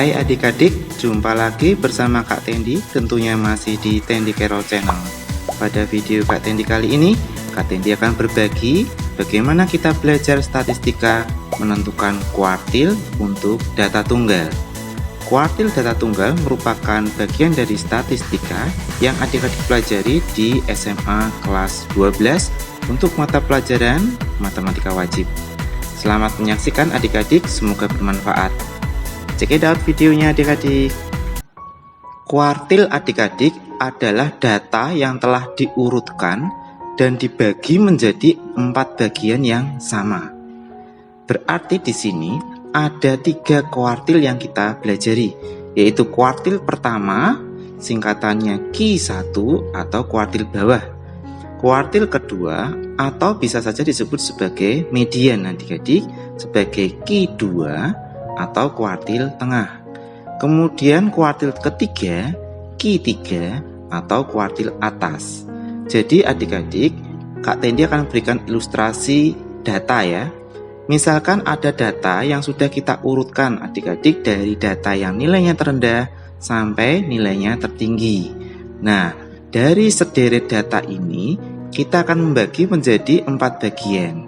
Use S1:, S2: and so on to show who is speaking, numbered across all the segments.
S1: Hai adik-adik, jumpa lagi bersama Kak Tendi, tentunya masih di Tendi Carol Channel. Pada video Kak Tendi kali ini, Kak Tendi akan berbagi bagaimana kita belajar statistika menentukan kuartil untuk data tunggal. Kuartil data tunggal merupakan bagian dari statistika yang adik-adik pelajari di SMA kelas 12 untuk mata pelajaran matematika wajib. Selamat menyaksikan adik-adik, semoga bermanfaat. Check it out videonya adik-adik. Kuartil adik-adik adalah data yang telah diurutkan dan dibagi menjadi 4 bagian yang sama. Berarti di sini ada 3 kuartil yang kita pelajari, yaitu kuartil pertama, singkatannya Q1 atau kuartil bawah. Kuartil kedua atau bisa saja disebut sebagai median adik-adik sebagai Q2 atau kuartil tengah. Kemudian kuartil ketiga Q3 atau kuartil atas. Jadi adik-adik, Kak Tendi akan berikan ilustrasi data ya. Misalkan ada data yang sudah kita urutkan adik-adik dari data yang nilainya terendah sampai nilainya tertinggi. Nah, dari sederet data ini kita akan membagi menjadi 4 bagian.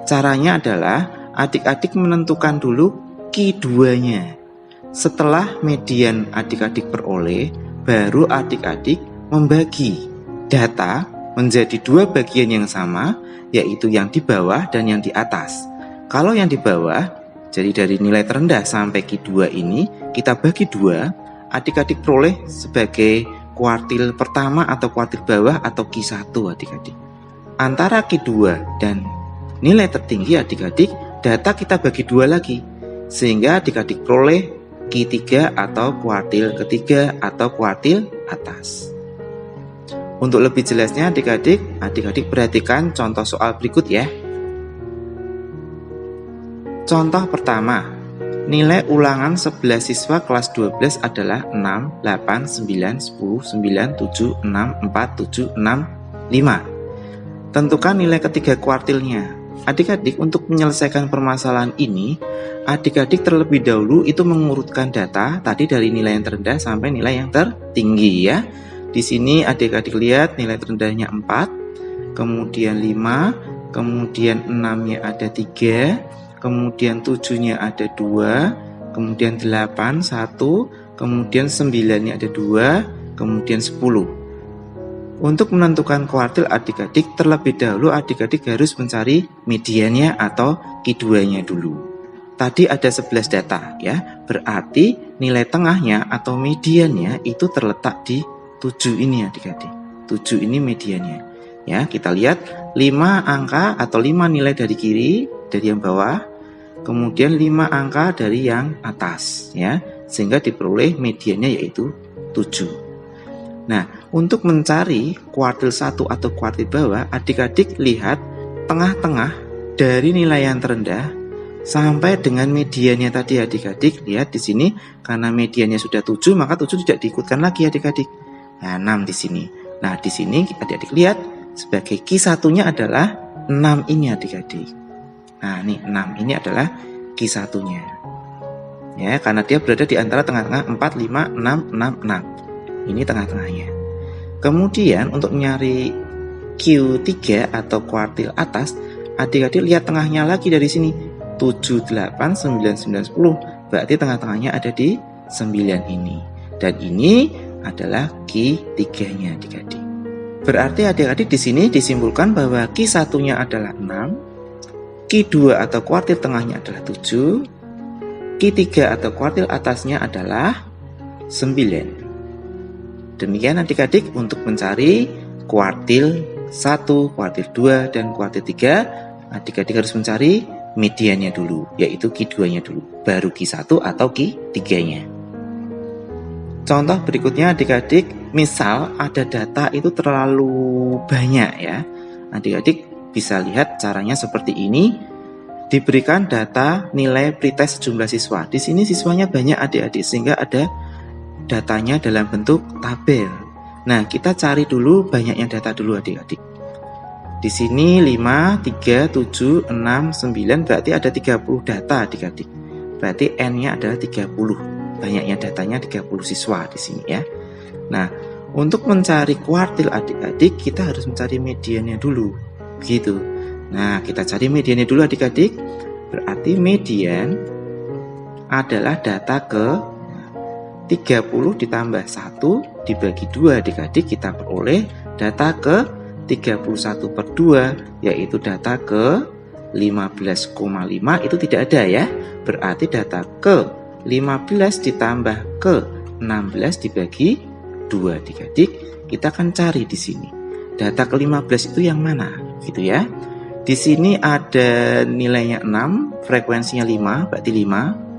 S1: Caranya adalah adik-adik menentukan dulu Q2-nya. Setelah median adik-adik peroleh, baru adik-adik membagi data menjadi 2 bagian yang sama, yaitu yang di bawah dan yang di atas. Kalau yang di bawah, jadi dari nilai terendah sampai Q2 ini, kita bagi 2, adik-adik peroleh sebagai kuartil pertama atau kuartil bawah atau Q1 adik-adik. Antara Q2 dan nilai tertinggi adik-adik, data kita bagi 2 lagi, sehingga adik-adik peroleh Q3 atau kuartil ketiga atau kuartil atas. Untuk lebih jelasnya adik-adik perhatikan contoh soal berikut ya. Contoh pertama, nilai ulangan 11 siswa kelas 12 adalah 6, 8, 9, 10, 9, 7, 6, 4, 7, 6, 5. Tentukan nilai ketiga kuartilnya. Adik-adik untuk menyelesaikan permasalahan ini, adik-adik terlebih dahulu itu mengurutkan data tadi dari nilai yang terendah sampai nilai yang tertinggi ya. Di sini adik-adik lihat nilai terendahnya 4, kemudian 5, kemudian 6-nya ada 3, kemudian 7-nya ada 2, kemudian 8, 1, kemudian 9-nya ada 2, kemudian 10. Untuk menentukan kuartil adik-adik, terlebih dahulu adik-adik harus mencari mediannya atau Q2-nya dulu. Tadi ada 11 data ya, berarti nilai tengahnya atau mediannya itu terletak di 7 ini adik-adik. 7 ini mediannya. Ya, kita lihat 5 angka atau 5 nilai dari kiri, dari yang bawah, kemudian 5 angka dari yang atas ya, sehingga diperoleh mediannya yaitu 7. Nah, untuk mencari kuartil 1 atau kuartil bawah, adik-adik lihat tengah-tengah dari nilai yang terendah sampai dengan mediannya tadi adik-adik. Lihat di sini karena mediannya sudah 7, maka 7 tidak diikutkan lagi adik-adik. Nah, 6 di sini. Nah, di sini adik-adik lihat sebagai Q1-nya adalah 6 ini adik-adik. Nah, ini 6 ini adalah Q1-nya. Ya, karena dia berada di antara tengah-tengah 4, 5, 6, 6, 6. Ini tengah-tengahnya. Kemudian untuk mencari Q3 atau kuartil atas, adik-adik lihat tengahnya lagi dari sini. 7, 8, 9, 9, 10. Berarti tengah-tengahnya ada di 9 ini. Dan ini adalah Q3-nya adik-adik. Berarti adik-adik di sini disimpulkan bahwa Q1-nya adalah 6, Q2 atau kuartil tengahnya adalah 7, Q3 atau kuartil atasnya adalah 9. Demikian adik-adik untuk mencari kuartil 1, kuartil 2, dan kuartil 3, adik-adik harus mencari mediannya dulu, yaitu Q2-nya dulu, baru Q1 atau Q3-nya. Contoh berikutnya adik-adik, misal ada data itu terlalu banyak ya. Adik-adik bisa lihat caranya seperti ini. Diberikan data nilai pretest sejumlah siswa. Di sini siswanya banyak adik-adik sehingga ada datanya dalam bentuk tabel. Nah, kita cari dulu banyaknya data dulu adik-adik. Di sini 5, 3, 7, 6, 9 berarti ada 30 data adik-adik. Berarti N-nya adalah 30. banyaknya datanya 30 siswa di sini ya. Nah, untuk mencari kuartil adik-adik, kita harus mencari mediannya dulu. Begitu. Nah, kita cari mediannya dulu adik-adik. Berarti median adalah data ke 30 ditambah 1 dibagi 2 adik-adik, kita peroleh data ke 31 per 2, yaitu data ke 15,5 itu tidak ada ya. Berarti data ke 15 ditambah ke 16 dibagi 2 adik-adik, kita akan cari di sini. Data ke 15 itu yang mana? Gitu ya. Di sini ada nilainya 6, frekuensinya 5, berarti 5.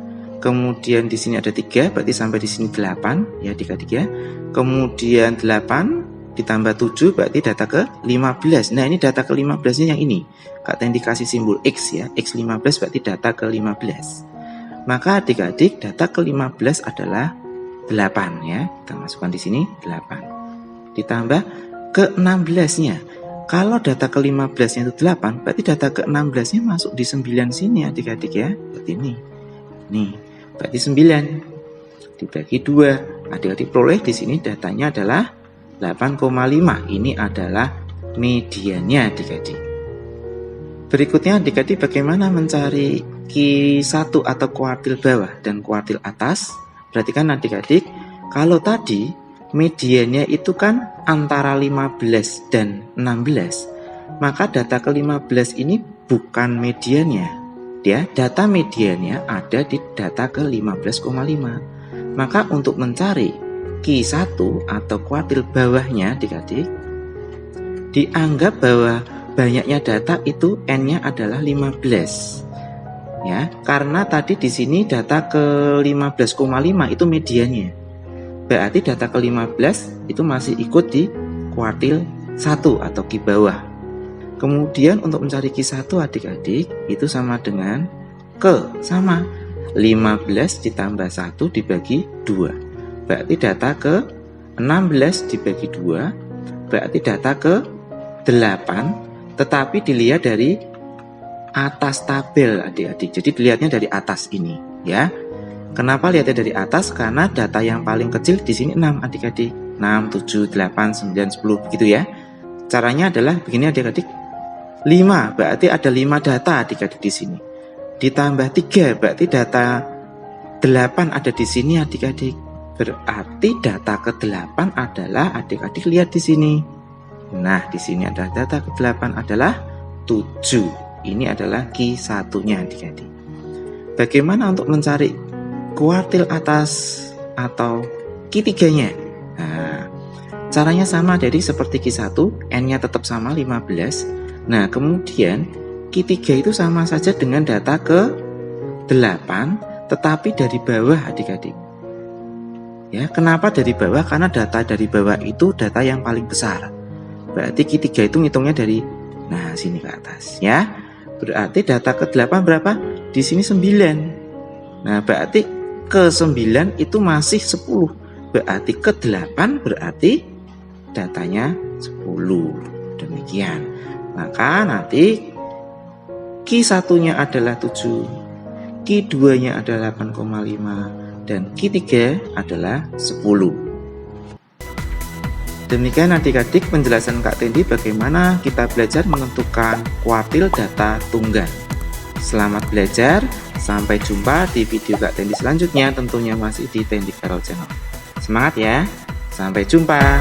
S1: Kemudian di sini ada 3, berarti sampai di sini 8 ya adik-adik ya. Kemudian 8 ditambah 7 berarti data ke 15. Nah, ini data ke 15-nya yang ini. Kak Tendi dikasih simbol X ya. X15 berarti data ke 15. Maka adik-adik data ke 15 adalah 8 ya. Kita masukkan di sini 8. Ditambah ke 16-nya. Kalau data ke 15-nya itu 8, berarti data ke 16-nya masuk di 9 sini adik-adik ya. Berarti ini. Nih, berarti 9 dibagi 2. Adik-adik peroleh di sini datanya adalah 8,5. Ini adalah mediannya adik-adik. Berikutnya adik-adik bagaimana mencari Q1 atau kuartil bawah dan kuartil atas. Perhatikan adik-adik, kalau tadi mediannya itu kan antara 15 dan 16, maka data ke 15 ini bukan mediannya ya. Data mediannya ada di data ke 15,5. Maka untuk mencari Q1 atau kuartil bawahnya adik-adik, dianggap bahwa banyaknya data itu N-nya adalah 15 ya, karena tadi di sini data ke 15,5 itu mediannya. Berarti data ke 15 itu masih ikut di kuartil 1 atau Q bawah. Kemudian untuk mencari Q1 adik-adik itu sama dengan sama 15 ditambah 1 dibagi 2. Berarti data ke 16 dibagi 2 berarti data ke 8, tetapi dilihat dari atas tabel adik-adik. Jadi dilihatnya dari atas ini ya. Kenapa lihatnya dari atas? Karena data yang paling kecil di sini 6 adik-adik. 6, 7, 8, 9, 10 begitu ya. Caranya adalah begini adik-adik. 5 berarti ada 5 data adik-adik di sini. Ditambah 3 berarti data 8 ada di sini adik-adik. Berarti data ke-8 adalah adik-adik lihat di sini. Nah, di sini ada data ke-8 adalah 7. Ini adalah Q1-nya adik-adik. Bagaimana untuk mencari kuartil atas atau Q3-nya? Nah, caranya sama dari seperti Q1, N-nya tetap sama 15. Nah, kemudian Q3 itu sama saja dengan data ke-8, tetapi dari bawah adik-adik. Ya, kenapa dari bawah? Karena data dari bawah itu data yang paling besar. Berarti Q3 itu ngitungnya dari sini ke atas ya. Berarti data ke-8 berapa? Di sini 9. Nah, berarti ke-9 itu masih 10. Berarti ke-8 berarti datanya 10. Demikian. Maka nanti Q1-nya adalah 7, Q2-nya adalah 8,5 dan Q3 adalah 10. Demikian adik-adik penjelasan Kak Tendi bagaimana kita belajar menentukan kuartil data tunggal. Selamat belajar, sampai jumpa di video Kak Tendi selanjutnya, tentunya masih di Tendi Carol Channel. Semangat ya, sampai jumpa.